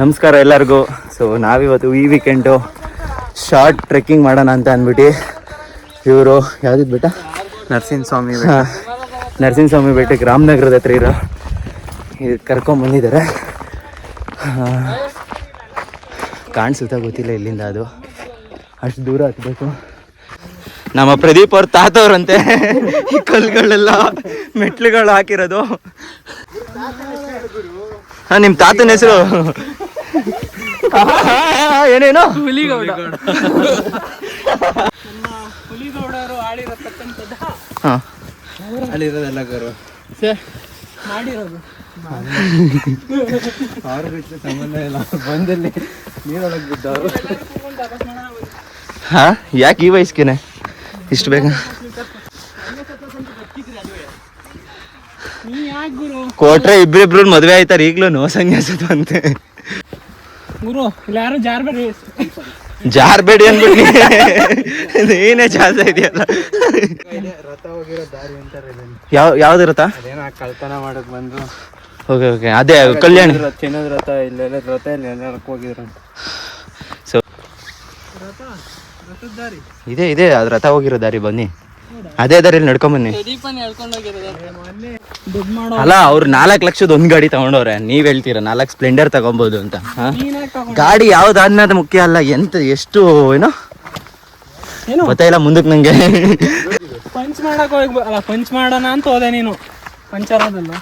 ನಮಸ್ಕಾರ ಎಲ್ಲರಿಗೂ. ಸೊ ನಾವಿವತ್ತು ಈ ವೀಕೆಂಡು ಶಾರ್ಟ್ ಟ್ರೆಕ್ಕಿಂಗ್ ಮಾಡೋಣ ಅಂತ ಅಂದ್ಬಿಟ್ಟು ಇವರು ಯಾವುದಿದ್ದು ಬೆಟ್ಟ, ನರಸಿಂಹಸ್ವಾಮಿ ಬೆಟ್ಟಕ್ಕೆ ರಾಮನಗರದ ಹತ್ರ ಇರೋ ಇದು ಕರ್ಕೊಂಬಂದಿದ್ದಾರೆ. ಕಾಣಿಸುತ್ತಾ ಗೊತ್ತಿಲ್ಲ ಇಲ್ಲಿಂದ, ಅದು ಅಷ್ಟು ದೂರ ಹತ್ಬೇಕು. ನಮ್ಮ ಪ್ರದೀಪ್ ಅವ್ರ ತಾತವ್ರಂತೆ ಈ ಕಲ್ಲುಗಳೆಲ್ಲ ಮೆಟ್ಲುಗಳು ಹಾಕಿರೋದು. ನಿಮ್ಮ ತಾತನ ಹೆಸರು ಏನೇನು? ಹುಲಿಗೌಡರು ಆಳಿರತಕ್ಕಂಥದ್ದ ಅಲ್ಲಿರೋದೆಲ್ಲ ಗರು ಮಾಡಿರೋದು ಅವ್ರ ಬಿಟ್ಟು ಸಂಬಂಧ ಇಲ್ಲ. ಬಂದಲ್ಲಿ ನೀರೊಳಗೆ ಬಿದ್ದವರು. ಹಾ, ಯಾಕೆ ಈ ವಯಸ್ಸಿಗೆ ಇಷ್ಟು ಬೇಗ? ಕೊಟ್ರೆ ಇಬ್ರಿಬ್ರು ಮದ್ವೆ ಆಯ್ತಾರ ಈಗ್ಲೂ ಸನ್ಯಾಸದ ಅಂತೆ. ಗುರು ಇಲ್ಲ ಯಾರು ಜಾರ್ಬೇಡಿ ಅಂದ್ಬಿಟ್ಟು ನೀನೇ ಜಾಸ್ತಿ ಇದೆಯಲ್ಲ. ರಥ ಹೋಗಿರೋ ದಾರಿ ಅಂತಾರೆ. ಯಾವ್ದು ರಥ? ಅದೇನೋ ಕಳ್ತನ ಮಾಡಕ್ ಬಂದು. ಓಕೆ ಓಕೆ, ಅದೇ ಕಲ್ಯಾಣ ಚಿನ್ನದ ರಥ ಇಲ್ಲೆಲ್ಲ ರಥ ಇಲ್ಲ ಎಲ್ಲಕ್ಕೆ ಹೋಗಿದ್ರು. ಸೊ ಇದೆ ಅದು ರಥ ಹೋಗಿರೋ ದಾರಿ. ಬನ್ನಿ ಅದೇ ದಾರಿಯಲ್ಲಿ ನಡ್ಕೊಂಬನ್ನಿ. ಅಲ್ಲ, ಅವ್ರು 4 ಲಕ್ಷದ ಒಂದ್ ಗಾಡಿ ತಗೊಂಡವ್ರೆ, ನೀವ್ ಹೇಳ್ತೀರ 4 ಸ್ಪ್ಲೆಂಡರ್ ತಗೊಬೋದು ಅಂತ. ಗಾಡಿ ಯಾವ್ದಾದ್ಮೇಲೆ ಮುಖ್ಯ ಅಲ್ಲ, ಎಷ್ಟು ಏನೋ ಗೊತ್ತಾಯಿಲ್ಲ ಮುಂದಕ್ಕೆ ನಂಗೆ. ಪಂಚ್ ಮಾಡಕ್ ಹೋಗಿ ಪಂಚ್ ಮಾಡೋಣ ಅಂತ ಹೋದೆ ನೀನು, ಪಂಚರ್ ಅದಲ್ಲ.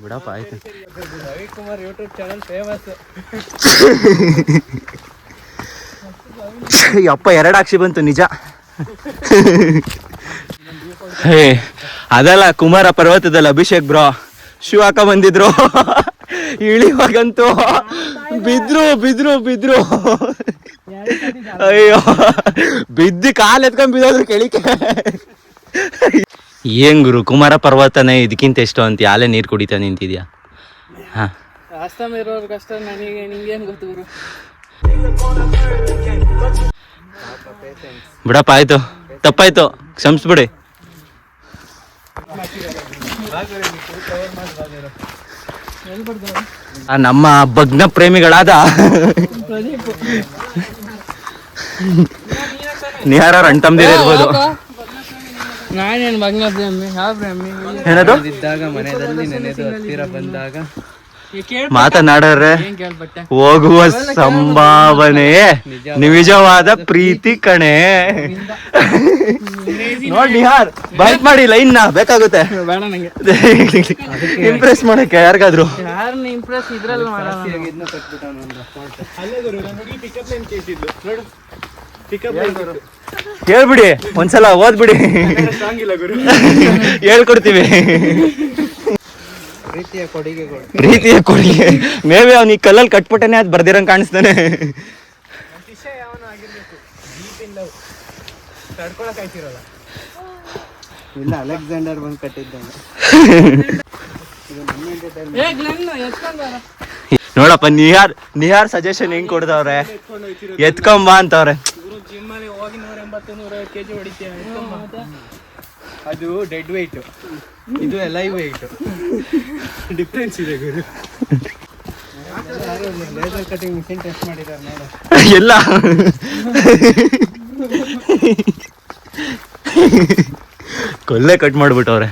ಬಿಡಪ್ಪ ಆಯ್ತು. Ravikumar YouTube channel famous. ಅಪ್ಪ 2 ಅಕ್ಷಿ ಬಂತು ನಿಜ. ಅದಲ್ಲ, ಕುಮಾರ ಪರ್ವತದಲ್ಲಿ ಅಭಿಷೇಕ್ ಬ್ರೋ ಶೂ ಹಾಕ ಬಂದಿದ್ರು. ಇಳಿವಾಗಂತೂ ಬಿದ್ರು ಅಯ್ಯೋ, ಬಿದ್ದು ಕಾಲು ಎತ್ಕೊಂಡ್ ಬಿದ್ದೋದ್ರು ಕೆಳಿಕೆ. ಏನ್ ಗುರು, ಕುಮಾರ ಪರ್ವತನೇ ಇದಕ್ಕಿಂತ ಎಷ್ಟು ಅಂತ ಅಲ್ಲೇ ನೀರು ಕುಡಿತಾ ನಿಂತಿದ್ಯಾ? ಹಾ, ಆಸ್ತಮ ಇರೋರ್ ಕಷ್ಟ ನನಗೆ, ನಿಂಗೇನು ಗೊತ್ತು ಗುರು. ಬಿಡಪ್ಪ ಆಯ್ತು, ತಪ್ಪಾಯ್ತು, ಕ್ಷಮಿಸ್ಬಿಡಿ. ನಮ್ಮ ಭಗ್ನ ಪ್ರೇಮಿಗಳಾದ ನಿಹಾರ ಅಣ್ಣ ತಮ್ಮದಿರು ಇರ್ಬೋದು. ನಾನೇನು ಭಗ್ನ ಪ್ರೇಮಿ? ಯಾವ ಪ್ರೇಮಿ? ಏನದು? ಇದ್ದಾಗ ಮನೆಯಲ್ಲಿ ನೆನೆದು ಹತ್ತಿರ ಬಂದಾಗ ಮಾತನಾಡರೆ ಹೋಗುವ ಸಂಭಾವನೆ ನಿಜವಾದ ಪ್ರೀತಿ ಕಣೆ. ನೋಡಿ ನಿಹಾರ್, ಬೈಕ್ ಮಾಡಿ ಲೈನ್ ಬೇಕಾಗುತ್ತೆ ಬೇಡ ನಂಗೆ ಇಂಪ್ರೆಸ್ ಮಾಡಕ್ಕೆ ಯಾರಿಗಾದ್ರು. ಯಾರನ್ನ ಇಂಪ್ರೆಸ್ ಇದ್ರಲ್ಲಿ ಹೇಳ್ಬಿಡಿ, ಒಂದ್ಸಲ ಓದ್ಬಿಡಿ, ಹೇಳ್ಕೊಡ್ತೀವಿ. ಪ್ರೀತಿಯ ಕೊಡುಗೆ ಮೇಬಿ ಅವ್ನು ಈ ಕಲ್ಲಲ್ಲಿ ಕಟ್ಬಿಟ್ಟನೆ ಅದು ಬರ್ದಿರಂಗ್ ಕಾಣಿಸ್ತಾನೆ. ಇಲ್ಲ, ಅಲೆಕ್ಸಾಂಡರ್ ಬಂದು ಕಟ್ಟಿದ್ದಾನೆ. ನೋಡಪ್ಪ, ನಿಹಾರ್ ಸಜೆಷನ್ ಹೆಂಗ್ ಕೊಡ್ದವ್ರೆ, ಎತ್ಕೊಂಬ ಅಂತವ್ರೆ. ಜಿಮ್ಮಲ್ಲಿ ಹೋಗಿ 180-150 kg ಹೊಡಿತೀಯ. ಅದು ಡೆಡ್ ವೆಯ್ಟ್, ಇದು ಲೈವ್ ವೆಯ್ಟ್, ಡಿಫ್ರೆನ್ಸ್ ಇದೆ ಗುರು. ಲೇಸರ್ ಕಟಿಂಗ್ ಮಿಷಿನ್ ಟೆಸ್ಟ್ ಮಾಡಿದ್ದಾರೆ ನೋಡು. ಎಲ್ಲ ಕೊಲ್ಲೆ ಕಟ್ ಮಾಡ್ಬಿಟ್ಟವ್ರೆ.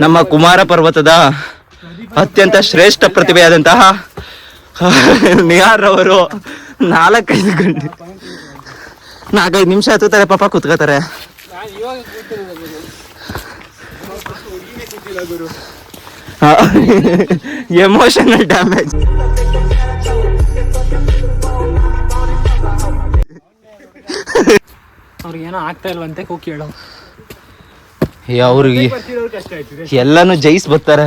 ನಮ್ಮ ಕುಮಾರ ಪರ್ವತದ ಅತ್ಯಂತ ಶ್ರೇಷ್ಠ ಪ್ರತಿಭೆಯಾದಂತಹ ನಿಹಾರ್ ಅವರು 4-5 ನಿಮಿಷ ಹತ್ತುತ್ತಾರೆ ಪಾಪ, ಕೂತ್ಕೋತಾರೆ. Emotional damage. ಅವ್ರಿಗೇನೋ ಆಗ್ತಾ ಇಲ್ವಂತೆ, ಹೋಗಿ ಕೇಳೋ. ಅವ್ರಿಗೆ ಎಲ್ಲಾನು ಜೈಸ್ ಬರ್ತಾರೆ.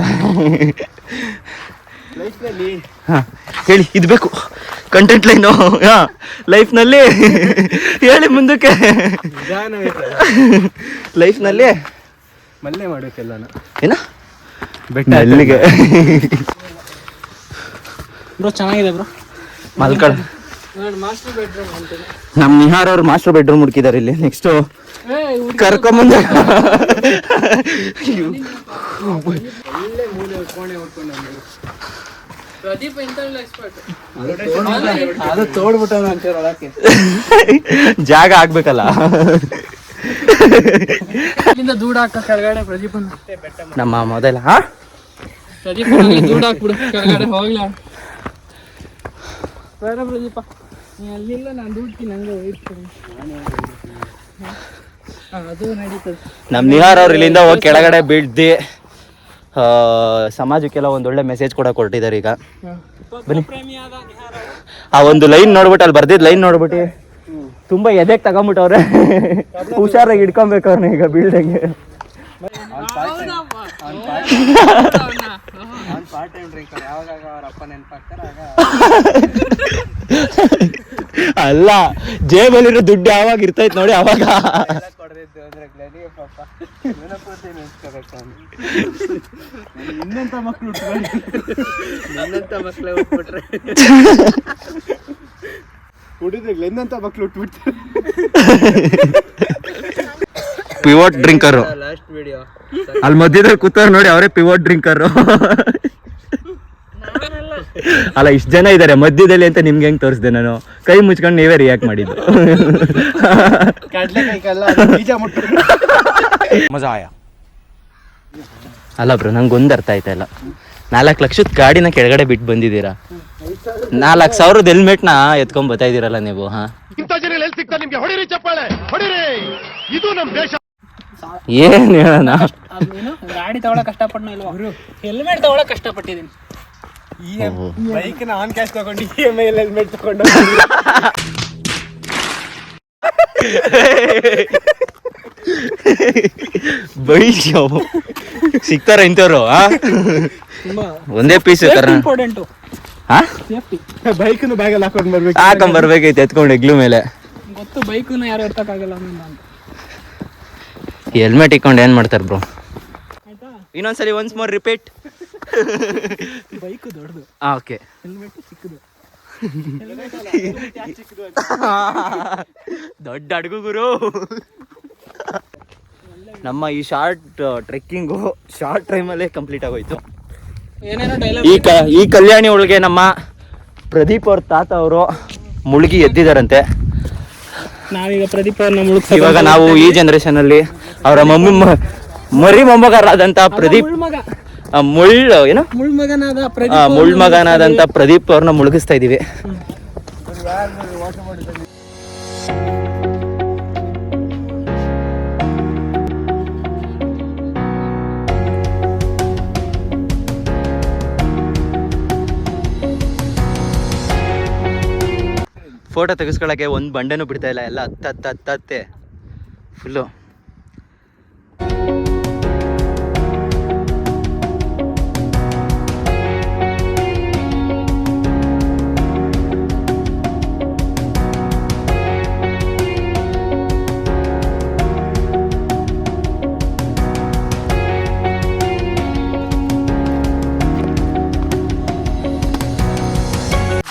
ಹೇಳಿ, ಇದು ಬೇಕು ಕಂಟೆಂಟ್ ಲೈನು ಲೈಫ್ನಲ್ಲಿ. ಹೇಳಿ ಮುಂದಕ್ಕೆ. ಲೈಫ್ನಲ್ಲಿ ಮಲ್ಲೆ ಮಾಡೋಕ್ಕೆಲ್ಲ ಏನ ಬೆಟ್ಟ ಅಲ್ಲಿಗೆ ಬ್ರೋ ಚೆನ್ನಾಗಿದೆ ಬ್ರೋ. ಮಲ್ಕಳ ಮಾಸ್ಟರ್ ಬೆಡ್ರೂಮ್ ಅಂತೀನಿ. ನಮ್ ನಿಹಾರ್ ಅವ್ರು ಮಾಸ್ಟರ್ ಬೆಡ್ರೂಮ್ ಹುಡುಕಿದಾರೆ ಇಲ್ಲಿ. ನೆಕ್ಸ್ಟ್ ಕರ್ಕೊಂಬಂದ ಒಳ್ಳೆ ಮೂಲೆ ಕೋಣೆ ಉಟ್ಕೊಂಡು ಪ್ರದೀಪ್ ಇಂಟರ್ನಲ್ ಎಕ್ಸ್ಪರ್ಟ್. ಅದು ತೋಡ್ಬಿಟ್ಟವನು ಅಂತೀರ ಒಳಕ್ಕೆ. ಜಾಗ ಆಗ್ಬೇಕಲ್ಲ. ಇಲ್ಲಿಂದ ದೂಡ ಹಾಕ ಕೆಳಗಡೆ ಪ್ರದೀಪನ್ ನಮ್ಮ ಮೊದಲ ಪ್ರದೀಪ್ ದೂಡ ಹಾಕ್ಬಿಡು ಕೆಳಗಡೆ ಹೋಗ್ಲಾ. ಬೇಡ ಪ್ರದೀಪ ನೀ ಅಲ್ಲಿಲ್ಲ, ನಾನು ದುಡ್ತೀನಿ ಹಂಗೆ ಇರ್ತೀನಿ. ಅದು ನಡೀತದೆ. ನಮ್ ನಿಹಾರ್ ಅವ್ರು ಇಲ್ಲಿಂದ ಹೋಗಿ ಕೆಳಗಡೆ ಬಿಡ್ದಿ ಸಮಾಜಕ್ಕೆಲ್ಲ ಒಂದೊಳ್ಳೆ ಮೆಸೇಜ್ ಕೂಡ ಕೊಟ್ಟಿದ್ದಾರೆ. ಈಗ ಬನ್ನಿ, ಆ ಒಂದು ಲೈನ್ ನೋಡ್ಬಿಟ್ಟು, ಅಲ್ಲಿ ಬರ್ದಿದ್ ಲೈನ್ ನೋಡ್ಬಿಟ್ಟು ತುಂಬಾ ಎದೆಗೆ ತಗೊಂಬಿಟ್ಟವ್ರೆ. ಹುಷಾರಾಗಿ ಹಿಡ್ಕೊಬೇಕು ಅವ್ರನ್ನ ಈಗ ಬೀಳ್ದಂಗೆ. Part time drinker. ಯಾವಾಗ ಅವ್ರ ಅಪ್ಪ ನೆನಪಾಗ್ತಾರೆ ಆಗ ಅಲ್ಲ, ಜೇಬಲ್ಲಿರೋ ದುಡ್ಡು ಯಾವಾಗ ಇರ್ತೈತ್ ನೋಡಿ ಅವಾಗ. ಕೊಡದಿದ್ದು ಅಂದ್ರೆ ಗ್ಲನಿಗೆ ಪಾಪ ನೆನಪೂರ್ತಿ ನೆನ್ಸ್ಕೋಬೇಕು. ಇನ್ನೆಂತ ಮಕ್ಳು ಉಟ್ಕೊಂಡು ನಿನ್ನಂತ ಮಕ್ಳೇ ಉಟ್ಬಿಟ್ರೆ ಕುಡಿದ್ರೆ ಗ್ಲೆನ್ನಂತ ಮಕ್ಳು ಉಟ್ಬಿಡ್ತಾರೆ. ಪಿವೋಟ್ ಡ್ರಿಂಕರ್ ಲಾಸ್ಟ್ ವಿಡಿಯೋ ಅಲ್ಲಿ ಮಧ್ಯದಲ್ಲಿ ಕೂತವ್ರು ನೋಡಿ, ಅವರೇ ಪಿವೋಟ್ ಡ್ರಿಂಕರ್. ಅಲ್ಲ, ಇಷ್ಟು ಜನ ಇದಾರೆ ಮಧ್ಯದಲ್ಲಿ ಅಂತ ನಿಮ್ಗೆ ಹೆಂಗ್ ತೋರಿಸ್ದೆ ನಾನು? ಕೈ ಮುಚ್ಕೊಂಡು ನೀವೇ ರಿಯಾಕ್ಟ್ ಮಾಡಿದ್ದು. ಬೀಜ ಮುಟ್ಟು ಮಜಾ ಆಯ. ಅಲ್ಲ ಬ್ರೋ, ನಂಗೆ ಒಂದು ಅರ್ಥ ಆಯ್ತಾ ಇಲ್ಲ. 4 ಲಕ್ಷದ ಗಾಡಿನ ಕೆಳಗಡೆ ಬಿಟ್ಟು ಬಂದಿದ್ದೀರಾ, 4,000 ಹೆಲ್ಮೆಟ್ನ ಎತ್ಕೊಂಡ್ ಬರ್ತಾ ಇದೀರಲ್ಲ ನೀವು. ಏನ್ ಹೇಳೋಣ? ಗಾಡಿ ತಗೊಳಕ್ ಕಷ್ಟಪಟ್ಟ ಇಲ್ವಾ? ಹೆಲ್ಮೆಟ್ ತಗೊಳಕ್ ಕಷ್ಟಪಟ್ಟಿದ್ದೀನಿ. ಬೈಕ್ ನ ಆನ್ ಕ್ಯಾಶ್ ತಗೊಂಡು EMI ಹೆಲ್ಮೆಟ್ ತಗೊಂಡು ಬೈಕ್ ಸಿಗ್ತಾರ ಇಂಥವ್ರು? ಒಂದೇ ಪೀಸ್ ಇಂಪಾರ್ಟೆಂಟ್ ಸೇಫ್ಟಿ. ಬೈಕ್ನು ಬ್ಯಾಗಲ್ಲಿ ಹಾಕೊಂಡ್ ಬರ್ಬೇಕು. ಹಾಕೊಂಡ್ ಬರ್ಬೇಕೈತೆ ಎತ್ಕೊಂಡು ಹೆಗ್ಲು ಮೇಲೆ. ಗೊತ್ತು, ಬೈಕ್ನ ಯಾರು ಎತ್ತಕ್ಕಾಗಲ್ಲ ಅಂತ. ಹೆಲ್ಮೆಟ್ ಇಕ್ಕೊಂಡು ಏನ್ ಮಾಡ್ತಾರೆ ಬ್ರೋ? ಆಯ್ತಾ? ಇನ್ನೊಂದ್ಸರಿ ಒನ್ಸ್ ಮೋರ್ ರಿಪೀಟ್. ಬೈಕ್ ದೊಡ್ಡದು, ಓಕೆ. ಹೆಲ್ಮೆಟ್ ಚಿಕ್ಕದು. ದೊಡ್ಡ ಅಡುಗು ಗುರು. ನಮ್ಮ ಈ ಶಾರ್ಟ್ ಟ್ರೆಕ್ಕಿಂಗು ಶಾರ್ಟ್ ಟೈಮಲ್ಲೇ ಕಂಪ್ಲೀಟ್ ಆಗೋಯ್ತು. ಏನೇನೋ ಡೈಲಾಗ್. ಈ ಕಲ್ಯಾಣಿ ಒಳಗೆ ನಮ್ಮ ಪ್ರದೀಪ್ ಅವ್ರ ತಾತ ಅವರು ಮುಳುಗಿ ಎದ್ದಿದಾರಂತೆ. ನಾವೀಗ ಪ್ರದೀಪ್ ಅವ್ರನ್ನ ಇವಾಗ ನಾವು ಈ ಜನರೇಷನ್ ಅಲ್ಲಿ ಅವರ ಮರಿ ಮೊಮ್ಮಗರಾದಂತ ಪ್ರದೀಪ್ ಮುಳ್ಮಗನಾದಂತ ಪ್ರದೀಪ್ ಅವ್ರನ್ನ ಮುಳುಗಿಸ್ತಾ ಇದೀವಿ. ಫೋಟೋ ತೆಗೆಸ್ಕೊಳಕ್ಕೆ ಒಂದು ಬಂಡೆನೂ ಬಿಡ್ತಾ ಇಲ್ಲ, ಎಲ್ಲ ಹತ್ತತ್ತೆ ಫುಲ್ಲು.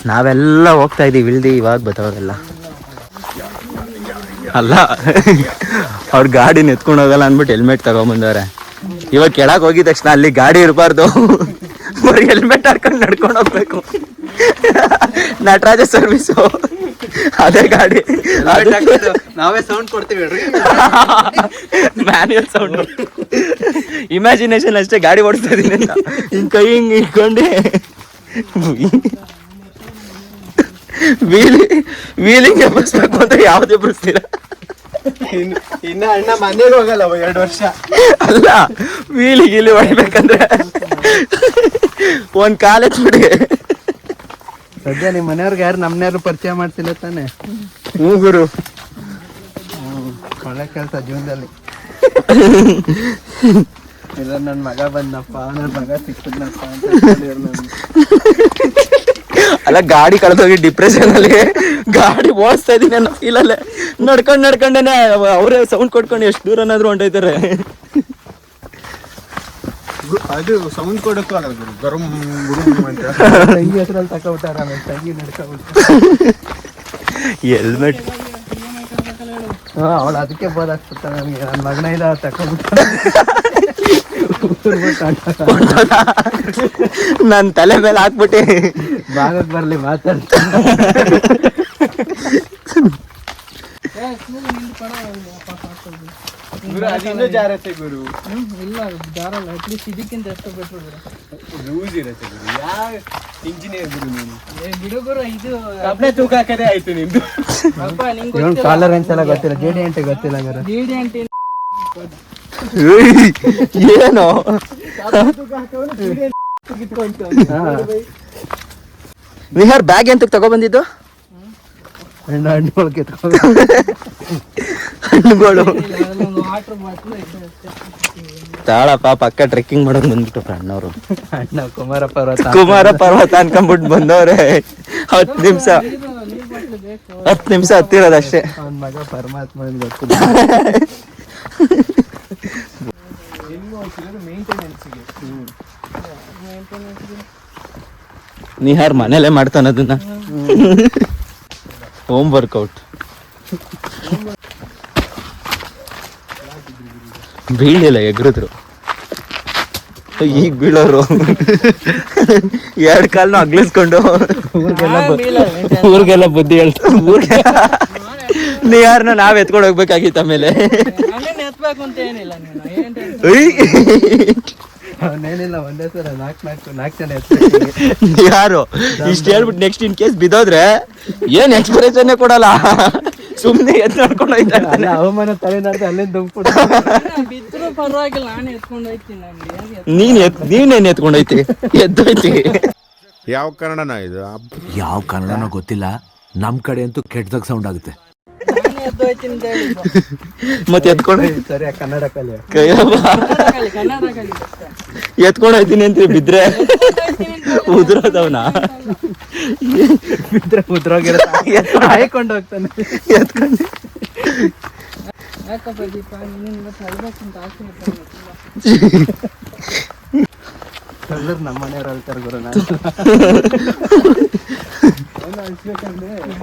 ನಾವೆಲ್ಲ ಹೋಗ್ತಾ ಇದೀವಿ ಇಳ್ದಿ, ಇವಾಗ ಬತ್ತವಾಗೆಲ್ಲ ಅಲ್ಲ. ಅವ್ರ ಗಾಡಿನ ಎತ್ಕೊಂಡು ಹೋಗಲ್ಲ ಅಂದ್ಬಿಟ್ಟು ಹೆಲ್ಮೆಟ್ ತಗೊಂಬಂದವ್ರೆ. ಇವಾಗ ಕೆಳಗೆ ಹೋಗಿದ ತಕ್ಷಣ ಅಲ್ಲಿ ಗಾಡಿ ಇರಬಾರ್ದು, ಬರೀ ಹೆಲ್ಮೆಟ್ ಹಾಕೊಂಡು ನಡ್ಕೊಂಡು ಹೋಗ್ಬೇಕು. ನಟರಾಜ ಸರ್ವಿಸು ಅದೇ ಗಾಡಿ, ನಾವೇ ಸೌಂಡ್ ಕೊಡ್ತೀವಿ. Manual sound. ಇಮ್ಯಾಜಿನೇಷನ್ ಅಷ್ಟೇ, ಗಾಡಿ ಓಡಿಸ್ತಾ ಇದೀನಿ ಅಂತ ಹಿಂಗ್ ಕೈ ಹಿಂಗ್ ಇಟ್ಕೊಂಡೆ ವೀಲಿಂಗ್ ಎಬ್ಬಿಸ್ಬೇಕು ಅಂತ ಯಾವ್ದು ಎಬ್ಬಿಸ್ತೀರ? ಇನ್ನ ಅಣ್ಣ ಮನೆಗೆ ಹೋಗಲ್ಲ 2 ವರ್ಷ. ಅಲ್ಲ, ವೀಲಿ ಹೊಡಿಬೇಕಂದ್ರೆ ಒಂದ್ ಕಾಲೇಜ್ ಬಿಡಿ. ಸದ್ಯ ನಿಮ್ಮ ಮನೆಯವ್ರಿಗೆ ಯಾರು ನಮ್ಮನ್ಯಾರು ಪರಿಚಯ ಮಾಡ್ತಿಲ್ಲ ತಾನೆ? ಹ್ಞೂ ಗುರು, ಒಳ್ಳೆ ಕೆಲಸ ಜೀವನದಲ್ಲಿ. ಇಲ್ಲ ನನ್ನ ಮಗ ಬಂದಪ್ಪ, ನನ್ನ ಮಗ ಸಿಕ್ಕಿದ್ನಪ್ಪ ಅಂತ. ಅಲ್ಲ, ಗಾಡಿ ಕಳೆದೋಗಿ ಡಿಪ್ರೆಷನ್ ಅಲ್ಲಿ ಗಾಡಿ ಓಡಿಸ್ತಾ ಇದೀನಿ ಅನ್ನೋ ಫೀಲಲ್ಲೇ ನಡ್ಕೊಂಡೇನೆ ಅವರೇ ಸೌಂಡ್ ಕೊಟ್ಕೊಂಡು ಎಷ್ಟು ದೂರನಾದ್ರೂ ಹೊಂಟೈತಾರೆ. ಅದು ಸೌಂಡ್ ಕೊಡಕ್ಕೂ ಆಗಲ್ಲ, ಗರಂ ಗುರುಂ ಅಂತ ತಂಗಿ ಹತ್ರ ತಗೊಬಿಟ್ಟಾರ, ತಂಗಿ ನಡ್ಕೊಬಿಟ್ಟು ಹೆಲ್ಮೆಟ್ ಅವಳು ಅದಕ್ಕೆ ಬೋದಾಗ್ಬಿಡ್ತ ನನಗೆ ನನ್ನ ಮಗನ ಇಲ್ಲ ತಕೊಂಡ್ಬಿಟ್ಟು ನನ್ ತಲೆ ಮೇಲೆ ಹಾಕ್ಬಿಟ್ಟೆ ಭಾಗಕ್ಕೆ ಬರ್ಲಿ ಮಾತಾಡ್ತೀನಿ. ಇನ್ನೂ ಜಾರತ್ತೆ ಗುರು. ಇಲ್ಲ ಜಾರಲ್ಲ, ಅಟ್ಲೀಸ್ಟ್ ಇದಕ್ಕಿಂತ ಎಷ್ಟು ಬೆಟ್ರು ಲೂಸ್ ಇರುತ್ತೆ ಗುರು. ಯಾವ ಇಂಜಿನಿಯರ್ ಗುರು ನೀನು? ಬಿಡು ಗುರು, ಇದು ಕಬ್ಣೆ ತೂಕ ಹಾಕದೇ ಆಯ್ತು ನಿಮ್ದು. ಅಪ್ಪ ನಿಂಗೆ ಇವನ್ ಕಾಲರ್ ಅಂತೆಲ್ಲ ಗೊತ್ತಿಲ್ಲ, ಜೇಡಿ ಅಂಟೆ ಗೊತ್ತಿಲ್ಲ ಗುರು. ಡಿಡಿ ಅಂತ ಏನೋ ನಿಹಾರ್ ಬ್ಯಾಗ್ ಎಂತ ತಗೊಬಂದಿದ್ದು? ಹಣ್ಣುಗಳು ಕಿತ್ಕೊಂಡು ಹಣ್ಣುಗಳು ವಾಟರ್ ಬಾಟ್ಲು ತಾಳಪ್ಪ ಪಕ್ಕ ಟ್ರೆಕ್ಕಿಂಗ್ ಮಾಡೋದು ಬಂದ್ಬಿಟ್ಟು ಅಣ್ಣವ್ರು. ಅಣ್ಣ ಕುಮಾರ ಪರ್ವತ ಕುಮಾರ ಪರ್ವತ ಅನ್ಕೊಂಡ್ಬಿಟ್ಟು ಬಂದವ್ರೆ. 10 ನಿಮಿಷ ನೀರು ಬಾಟ್ಲು ಬೇಕು. 10 ನಿಮಿಷ ಹತ್ತಿರೋದಷ್ಟೇ. ಅವನ ಮಗ ಪರಮಾತ್ಮ ಗೊತ್ತಿಲ್ಲ. ನಿಹಾರ್ ಮನೇಲೆ ಮಾಡ್ತಾನ ಅದನ್ನ. Home workout. ಬೀಳಿಲ್ಲ, ಎಗ್ರಿದ್ರು. ಈಗ ಬೀಳೋರು 2 ಕಾಲ್ನು ಅಗ್ಲಿಸ್ಕೊಂಡು ಊರಿಗೆಲ್ಲ ಬುದ್ಧಿ ಹೇಳ್ತಾರೆ. ನಿಹಾರ್ನ ನಾವ್ ಎತ್ಕೊಂಡು ಹೋಗ್ಬೇಕಾಗಿತ್ತು ಆಮೇಲೆ. ನಾನೇನ್ ಎತ್ಬೇಕು ಅಂತ ಏನಿಲ್ಲ, ನೀನು ಏನ್ ಅವನೇನಿಲ್ಲ, ಒಂದೇ ಸಲ 4 ಜನ ಎತ್ತೀವಿ. ಯಾರು ಇಷ್ಟ ಹೇಳ್ಬಿಟ್ಟು ನೆಕ್ಸ್ಟ್ ಇನ್ ಕೇಸ್ ಬಿದ್ದೋದ್ರೆ ಏನ್ ಎಕ್ಸ್ಪ್ರೆಷನ್ ಕೊಡಲ್ಲ, ಸುಮ್ನೆ ಎತ್ ನೋಡ್ಕೊಂಡು ಹೋಯ್ತಾನೆ. ಅಲ್ಲ, ಅವಮಾನ ತಲೆನಾಡ್ದು ಅಲ್ಲಿಂದ ದುಂಬಿಟ್ಟು ಬಿದ್ರು ಪರವಾಗಿಲ್ಲ, ನಾನು ಎತ್ಕೊಂಡು ಹೋಗ್ತೀನಿ. ನೀನೇನ್ ಎತ್ಕೊಂಡೈತಿ? ಎದ್ದೋಯ್ತಿ. ಯಾವ ಕನ್ನಡನ ಇದು? ಯಾವ ಕನ್ನಡನೋ ಗೊತ್ತಿಲ್ಲ, ನಮ್ ಕಡೆ ಅಂತೂ ಕೆಟ್ಟದಾಗ ಸೌಂಡ್ ಆಗುತ್ತೆ. ನಾನೇ ಎದ್ದೋಯ್ತೀನಿ ಅಂತ ಹೇಳಿದ್ದು. ಮತ್ತೆ ಎತ್ಕೊಂಡು ಸರಿ ಕನ್ನಡ ಕಲಿ ಕನ್ನಡ ಕಲಿ ಎತ್ಕೊಂಡು ಹೋಯ್ತೀನಿ ಅಂತ ಬಿದ್ರೆ ಉದ್ರೋದವನ ಬಿದ್ರೆ ಉದ್ರೋಗಿರ ಹಾಯ್ಕೊಂಡು ಹೋಗ್ತಾನೆ. ಎತ್ಕೊಂಡು ಯಾಕಪ್ಪ ದೀಪ, ನಿನ್ನ ತಳ್ಬೇಕಂತ ಆಸೆ ಎಲ್ಲರೂ ನಮ್ಮ ಮನೆಯವ್ರು ಹೇಳ್ತಾರೆ ಗುರು.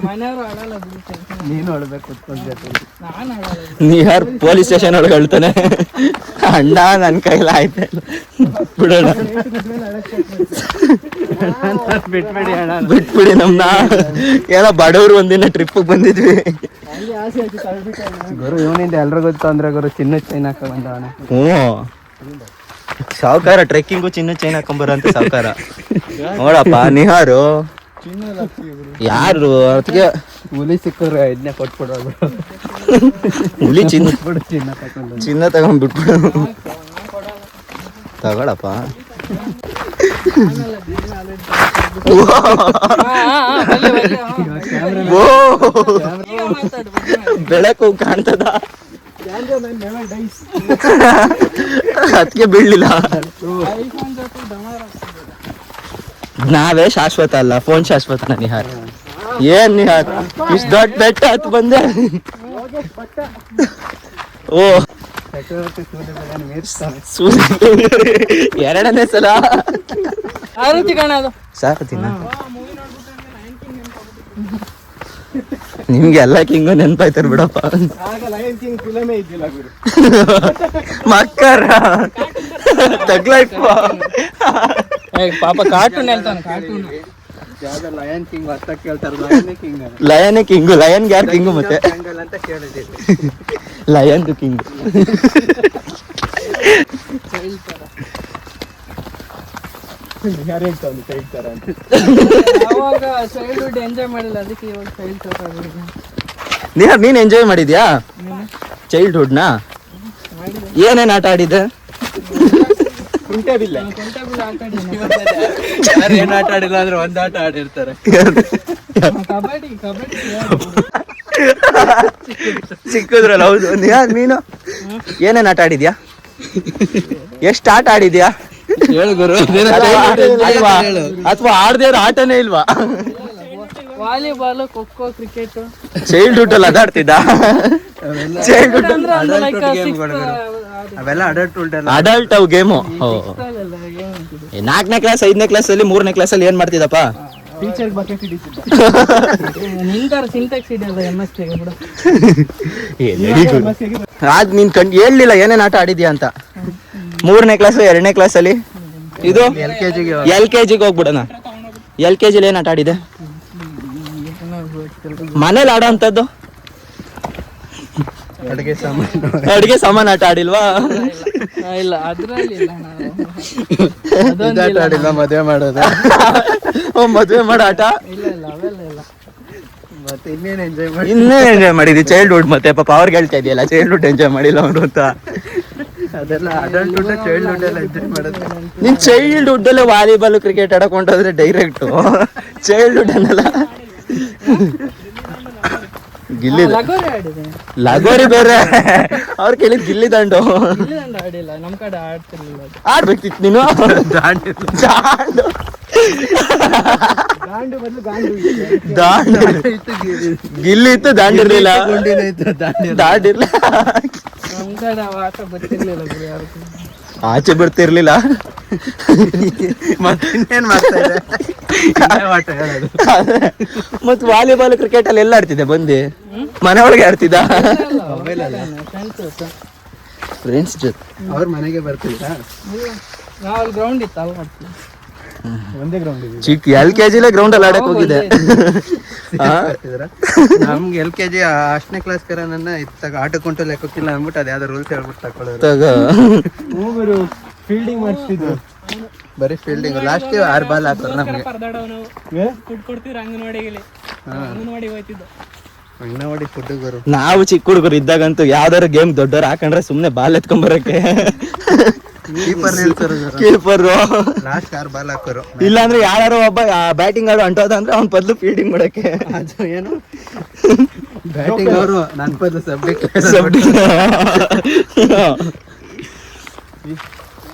ಮನೆಯವರು ಆಡಲ್ಲ ಬಿಡ್ತೇನೆ, ನೀನು ಹೇಳ್ಬೇಕು ಕುತ್ಕೊಂಡ್ ಜೊತೆ. ನಾನು ಆಡಲ್ಲ. ನಿಹಾರ್ ಪೊಲೀಸ್ ಸ್ಟೇಷನ್ ಒಳಗೆ ಹೇಳ್ತಾನೆ, ಅಣ್ಣ ನನ್ ಕೈಲ ಆಯ್ತಾ ಬಿಡೋಣ, ಬಿಟ್ಬಿಡಿ ಅಣ್ಣ. ಬಿಟ್ಬಿಡಿ ನಮ್ನ. ಏನೋ ಬಡವ್ರು ಒಂದಿನ ಟ್ರಿಪ್ ಬಂದಿದ್ವಿ. ಗುರು ಇವನಿಂದ ಎಲ್ರಿಗೂ ಗೊತ್ತು ಅಂದ್ರೆ ಗುರು ಚಿನ್ನ ಚೈನ್ ಹಾಕ ಬಂದವನ. ಸಾವುಕಾರ ಟ್ರೆಕ್ಕಿಂಗು ಚಿನ್ನ ಚೈನ್ ಹಾಕೊಂಬರ ಅಂತ ಸಾವುಕಾರ. ನೋಡಪ್ಪ ನಿಹಾರು ಯಾರು ಅದಕ್ಕೆ ಹುಲಿ ಸಿಕ್ಕಿದ್ರೆ ಇದನ್ನೇ ಕೊಟ್ಬಿಡೋದು. ಹುಲಿ ಚಿನ್ನ ಚಿನ್ನ ತಗೊಂಡು ಚಿನ್ನ ತಗೊಂಡ್ಬಿಟ್ಬಿಡು. ತಗೊಳಪ್ಪ. ಓ ಬೆಳಕು ಕಾಣ್ತದ, ಅದಕ್ಕೆ ಬೀಳ್ಲಿಲ್ಲ. ನಾವೇ ಶಾಶ್ವತ ಅಲ್ಲ, ಫೋನ್ ಶಾಶ್ವತ. ನಿಹಾರ್ ಏನ್ ನಿಹಾರ್ ಇಷ್ಟ ದೊಡ್ಡ ಬೆಟ್ಟ ಹತ್ತು ಬಂದೆ. ಓ ಎರಡನೇ ಸಲ ಆರತಿ ಕಾಣೋದು ಸಾಕತಿನ ನಿಮ್ಗೆ ಎಲ್ಲ ಕಿಂಗು ನೆನ್ಪಾಯ್ತಾರ ಬಿಡಪ್ಪ. ಮಕ್ಕರ ತಗ್ಲೈಫ್ ಪಾಪ ಕಾರ್ಟೂನ್ ಹೇಳ್ತಾನೆ. ಕಾರ್ಟೂನ್ ಲಯನ್ ಕಿಂಗ್ ಅಂತ ಕೇಳ್ತಾರೆ. ಲಯನ್ ಕಿಂಗು, ಲಯನ್ ಯಾರು ಕಿಂಗು? ಮತ್ತೆ ಅಂತ ಕೇಳಿದ್ದೀವಿ. Lion king. ಯಾವಾಗ ಚೈಲ್ಡ್ಹುಡ್ ಎಂಜಾಯ್ ಮಾಡಿಲ್ಲ, ಅದಕ್ಕೆ ಇವಾಗ ಚೈಲ್ಡ್ ನಿಹಾರ್ ನೀನ್ ಎಂಜಾಯ್ ಮಾಡಿದ್ಯಾ ಚೈಲ್ಡ್ಹುಡ್ ನ? ಏನೇನ್ ಆಟ ಆಡಿದ್ದೆ? ಕುಂಟೆಬಿಲ್ಲ ಯಾರು ಏನ್ ಆಟ ಆಡಿಲ್ಲ ಅಂದ್ರೆ ಒಂದ್ ಆಟ ಆಡಿರ್ತಾರೆ. ಕಬಡ್ಡಿ ಕಬಡ್ಡಿ ಸಿಕ್ಕಿದ್ರಲ್ಲ. ಹೌದು ನಿಹಾರ್ ನೀನು ಏನೇನ್ ಆಟ ಆಡಿದ್ಯಾ? ಎಷ್ಟ್ ಆಟ ಆಡಿದ್ಯಾ? ಹೇಳು ಗುರು. ಅಥವಾ ಆಡದೇ ಇರೋ ಆಟನೇ ಇಲ್ವಾ? Volleyball, kho kho, cricket. ಚೈಲ್ಡ್ಹುಡ್ ಅಲ್ಲಿ ಅದಾಡ್ತಿದ್ದ? ಚೈಲ್ಡ್ಹುಡ್ ಅವೆಲ್ಲ ಅಡಲ್ಟ್ ಅಡಲ್ಟ್ ಅವು ಗೇಮು. 4ನೇ ಕ್ಲಾಸ್ 5ನೇ ಕ್ಲಾಸ್ ಅಲ್ಲಿ 3ನೇ ಕ್ಲಾಸ್ ಅಲ್ಲಿ ಏನ್ ಮಾಡ್ತಿದ್ದಪ್ಪ? Teacher bucket ಹಿಡಿತಿದ್ದ. ನಿಂತಾರ ಸಿಂಟೆಕ್ಸ್ ಹಿಡಿಯಲ್ಲ MS ಗೆ ಬಿಡು. ಅದ್ ನೀನ್ ಹೇಳ್ಲಿಲ್ಲ ಏನೇನ್ ಆಟ ಆಡಿದ್ಯಾ ಅಂತ. 3ನೇ ಕ್ಲಾಸ್ 2ನೇ ಕ್ಲಾಸಲ್ಲಿ ಇದು LKG ಹೋಗ್ಬಿಡೋಣ. LKG ಏನ್ ಆಟ ಆಡಿದೆ ಮನೇಲಿ ಆಡೋ ಅಂತದ್ದು? ಅಡಿಗೆ ಸಾಮಾನು ಆಟ ಆಡಿಲ್ವಾ? ಇಲ್ಲ ಅದ್ರಲ್ಲಿ ಇಲ್ಲ ಆಡಿಲ್ಲ. ಮದುವೆ ಮಾಡೋದು ಮದ್ವೆ ಮಾಡೋ ಆಟ ಇಲ್ಲ ಅವೆಲ್ಲ ಇಲ್ಲ. ಮತ್ತೆ ಇನ್ನೇನು ಎಂಜಾಯ್ ಮಾಡಿ. ಇನ್ನೇನ್ ಎಂಜಾಯ್ ಮಾಡಿದ್ವಿ ಚೈಲ್ಡ್ಹುಡ್. ಮತ್ತೆ ಪಾಪ ಅವ್ರಿಗೆ ಹೇಳ್ತಾ ಇದೆಯಲ್ಲ ಚೈಲ್ಡ್ಹುಡ್ ಎಂಜಾಯ್ ಮಾಡಿಲ್ಲ ಅವರು ಅಂತ. ಅದೆಲ್ಲ ಅಡಲ್ಟ್ಹುಡ್ ಚೈಲ್ಡ್ಹುಡ್ ಎಲ್ಲ ಎಂಜಾಯ್ ಮಾಡೋದು. ನೀನ್ ಚೈಲ್ಡ್ಹುಡ್ ಅಲ್ಲೇ ವಾಲಿಬಾಲ್ ಕ್ರಿಕೆಟ್ ಆಡಕ್ ಹೊಂಟೋದ್ರೆ ಡೈರೆಕ್ಟ್ ಚೈಲ್ಡ್ಹುಡ್ ಅನ್ನಲ್ಲ. ಗಿಲ್ಲಿ ಲಗೋರಿ ಆಡಿದೆ. ಲಗೋರಿ ಬೇರೆ, ಅವ್ರು ಕೇಳಿದ್ ಗಿಲ್ಲಿ ದಂಡು. ಇಲ್ಲಿ ದಂಡ ಆಡಿಲ್ಲ, ನಮ್ ಕಡೆ ಆಡ್ತಿರ್ಲಿಲ್ಲ ಅದು. ಆಡ್ಬೇಕಿತ್ತು ನೀನು. ದಾಂಡು ದಾಂಡು ಗಿಲ್ಲಿ ಇತ್ತು, ದಾಂಡಿರ್ಲಿಲ್ಲ. ದಾಂಡಿರ್ಲಿಲ್ಲ, ನಮ್ ಕಡೆ ಅವ ಆಟ ಗೊತ್ತಿರ್ಲಿಲ್ಲ ಬಿಡಿ ಯಾರಿಗೂ. ಆಚೆ ಬರ್ತಿರ್ಲಿಲ್ಲ. ಮತ್ತೆ ಇನ್ನೇನ್ ಮಾಡ್ತಾ ಇದೆ ಆಟ ಹೇಳೋದು. ಮತ್ ವಾಲಿಬಾಲ್ ಕ್ರಿಕೆಟ್ ಅಲ್ಲಿ ಎಲ್ಲ ಆಡ್ತಿದ್ದೆ ಬಂದು ಮನೆ ಒಳಗೆ ಆಡ್ತಿದ್ದ ಫ್ರೆಂಡ್ಸ್ ಜೊತೆ. ಅವ್ರ ಮನೆಗೆ ಬರ್ತಿಲ್ಲ. ನಾವು ಅಲ್ಲಿ ಗ್ರೌಂಡ್ ಇತ್ತು ಅಲ್ಲಿ ಆಡ್ತೀವಿ. ಒಂದೇ ಗ್ರೌಂಡ್ ಇದೆ. ಚಿಕ್ಕ LKG ಗ್ರೌಂಡ್ ಅಲ್ಲಿ ಆಡಕ್ ಹೋಗಿದೆ. ನಮ್ಗೆ LKG 8ನೇ ಕ್ಲಾಸ್ ಕರ ನನ್ನ ಇತ್ತಾಗ ಆಟಕ್ಕುಂಟು ಲೆಕ್ಕಿಲ್ಲ ಅಂದ್ಬಿಟ್ಟು ಅದ್ ಯಾವ್ದೋ ರೂಲ್ಸ್ ಹೇಳ್ಬಿಟ್ಟು ತಕೊಳ್ಳೋರು. ಹೋಗರು ಫೀಲ್ಡಿಂಗ್ ಮಾಡಿಸ್ತಿದ್ರು. ಬರೀ ಫೀಲ್ಡಿಂಗ್. ಲಾಸ್ಟ್ 6 ಬಾಲ್ ಹಾಕೋರು ನಮ್ಗೆ. ಪರದಾಡೋನು ಫುಡ್ ಕೊಡ್ತಿದ್ರು ಅಂಗನವಾಡಿಗೆ. ಅಂಗನವಾಡಿ ಹೋಯ್ತಿದ್ದು. ಅಂಗನವಾಡಿ ಫುಡ್ ಬರು. ನಾವು ಚಿಕ್ಕ ಹುಡುಗರು ಇದ್ದಾಗಂತೂ ಯಾವ್ದಾರು ಗೇಮ್ ದೊಡ್ಡವ್ರು ಹಾಕೊಂಡ್ರೆ ಸುಮ್ನೆ ಬಾಲ್ ಎತ್ಕೊಂಡ್ ಬರಕ್ಕೆ ಕೀಪರ್ ನಿಲ್ಸರು. ಕೀಪರ್ ಲಾಸ್ಟ್ 6 ಬಾಲ್ ಹಾಕೋರು. ಇಲ್ಲಾಂದ್ರೆ ಯಾರು ಒಬ್ಬ ಬ್ಯಾಟಿಂಗ್ ಆಡೋ ಅಂಟೋದ ಅಂದ್ರೆ ಅವ್ನ ಬದಲು ಫೀಲ್ಡಿಂಗ್ ಮಾಡಕ್ಕೆ. ಅದು ಏನು ಬ್ಯಾಟಿಂಗ್ ಅವರು ನನ್ ಬದಲು ಸಬ್ಜೆಕ್ಟ್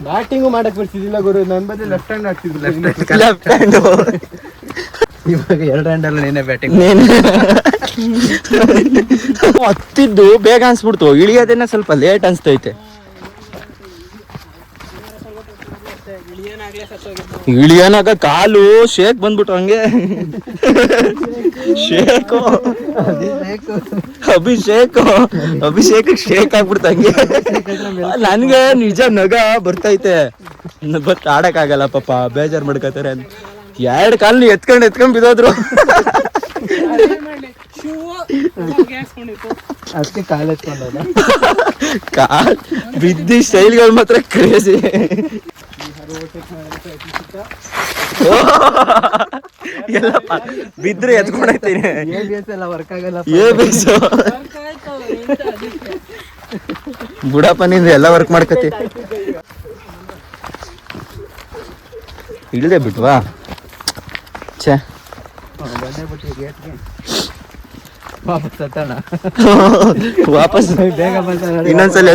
ಬ್ಯಾಟಿಂಗು ಮಾಡಕ್ ಬರ್ತಿದ್ದಿಲ್ಲ ಗುರು. ನನ್ ಬದಲು ಲೆಫ್ಟ್ ಹ್ಯಾಂಡ್ ಆಡ್ತಿದ್ರು. Left hand. ಇವಾಗ 2 ಹ್ಯಾಂಡ್ ಅಲ್ಲ ನೀನೇ ಬ್ಯಾಟಿಂಗ್. ಹತ್ತಿದ್ದು ಬೇಗ ಅನ್ಸ್ಬಿಡ್ತು, ಇಳಿಯೋದೇನ ಸ್ವಲ್ಪ ಲೇಟ್ ಅನ್ಸ್ತೈತೆ. ಇಳಿಯೋನಾಗ ಕಾಲು ಶೇಕ್ ಬಂದ್ಬಿಟ್ರು ಹಂಗೆ. ಶೇಕು ಅಭಿಷೇಕ್ ಶೇಕ್ ಆಗ್ಬಿಡ್ತು ಹಂಗೆ. ನನ್ಗೆ ನಿಜ ನಗ ಬರ್ತೈತೆ, ಬಟ್ ಆಡಕ್ ಆಗಲ್ಲ ಪಾಪ, ಬೇಜಾರ್ ಮಾಡ್ಕೋತಾರೆ ಅಂತ 2 ಕಾಲ್ನ ಎತ್ಕೊಂಡ್ ಬಿದ್ದೋದ್ರು. ಅದಕ್ಕೆ ಕಾಲ್ ಎತ್ಕೊಂಡೋದ. ಕಾಲ್ ಬಿದ್ದಿ ಸ್ಟೈಲ್ಗಳು ಮಾತ್ರ ಕ್ರೇಜಿ. ಎಲ್ಲ ಬಿದ್ರೆ ಎತ್ಕೊಂಡೈತೀನಿ. ABS ಎಲ್ಲ ವರ್ಕ್ ಆಗಲ್ಲ. ಬುಡಪ್ಪ ನಿಂದ ಎಲ್ಲ ವರ್ಕ್ ಮಾಡ್ಕತಿ. ಇಳ್ದೆ ಬಿಟ್ವಾ ಛೇ. ವಾಪಸ್ ತಟ್ಟಣ. ವಾಪಸ್ ಬೇಗ ಬಂದ. ಇನ್ನೊಂದ್ಸಲ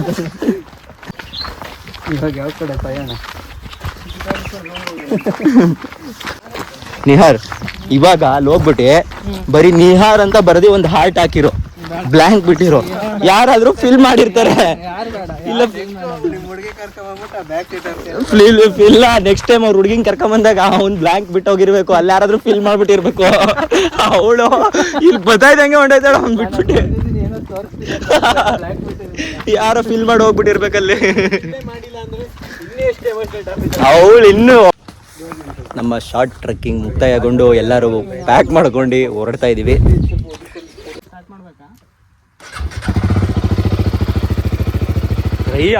ಇವಾಗ ಯಾವ ಕಡೆ ಪಯಣ? ನಿಹಾರ್ ಇವಾಗ ಅಲ್ಲಿ ಹೋಗ್ಬಿಟ್ಟು ಬರೀ ನಿಹಾರ್ ಅಂತ ಬರದಿ ಒಂದು ಹಾರ್ಟ್ ಹಾಕಿರೋ, ಬ್ಲಾಂಕ್ ಬಿಟ್ಟಿರೋ, ಯಾರಾದ್ರೂ ಫಿಲ್ ಮಾಡಿರ್ತಾರೆ. ಇಲ್ಲ ಇಲ್ಲ, ನೆಕ್ಸ್ಟ್ ಟೈಮ್ ಅವ್ರ ಹುಡುಗಿಂಗ್ ಕರ್ಕೊಂಡ್ ಬಂದಾಗ ಅವ್ನ್ ಬ್ಲಾಂಕ್ ಬಿಟ್ಟೋಗಿರ್ಬೇಕು, ಅಲ್ಲಿ ಯಾರಾದ್ರೂ ಫಿಲ್ ಮಾಡ್ಬಿಟ್ಟಿರ್ಬೇಕು. ಅವಳು ಇಲ್ಲಿ ಬತ್ತಾಯ್ದಂಗೆ ಹೊಂಟೈತಾಳ, ಅವ್ನ್ ಬಿಟ್ಬಿಟ್ಟು ಯಾರೋ ಫಿಲ್ ಮಾಡಿ ಹೋಗ್ಬಿಟ್ಟಿರ್ಬೇಕಲ್ಲಿ. ಅವಳು ಇನ್ನು ನಮ್ಮ ಶಾರ್ಟ್ ಟ್ರೆಕ್ಕಿಂಗ್ ಮುಕ್ತಾಯಗೊಂಡು ಎಲ್ಲರೂ ಪ್ಯಾಕ್ ಮಾಡ್ಕೊಂಡು ಹೊರಡ್ತಾ ಇದೀವಿ. ರಯ್ಯ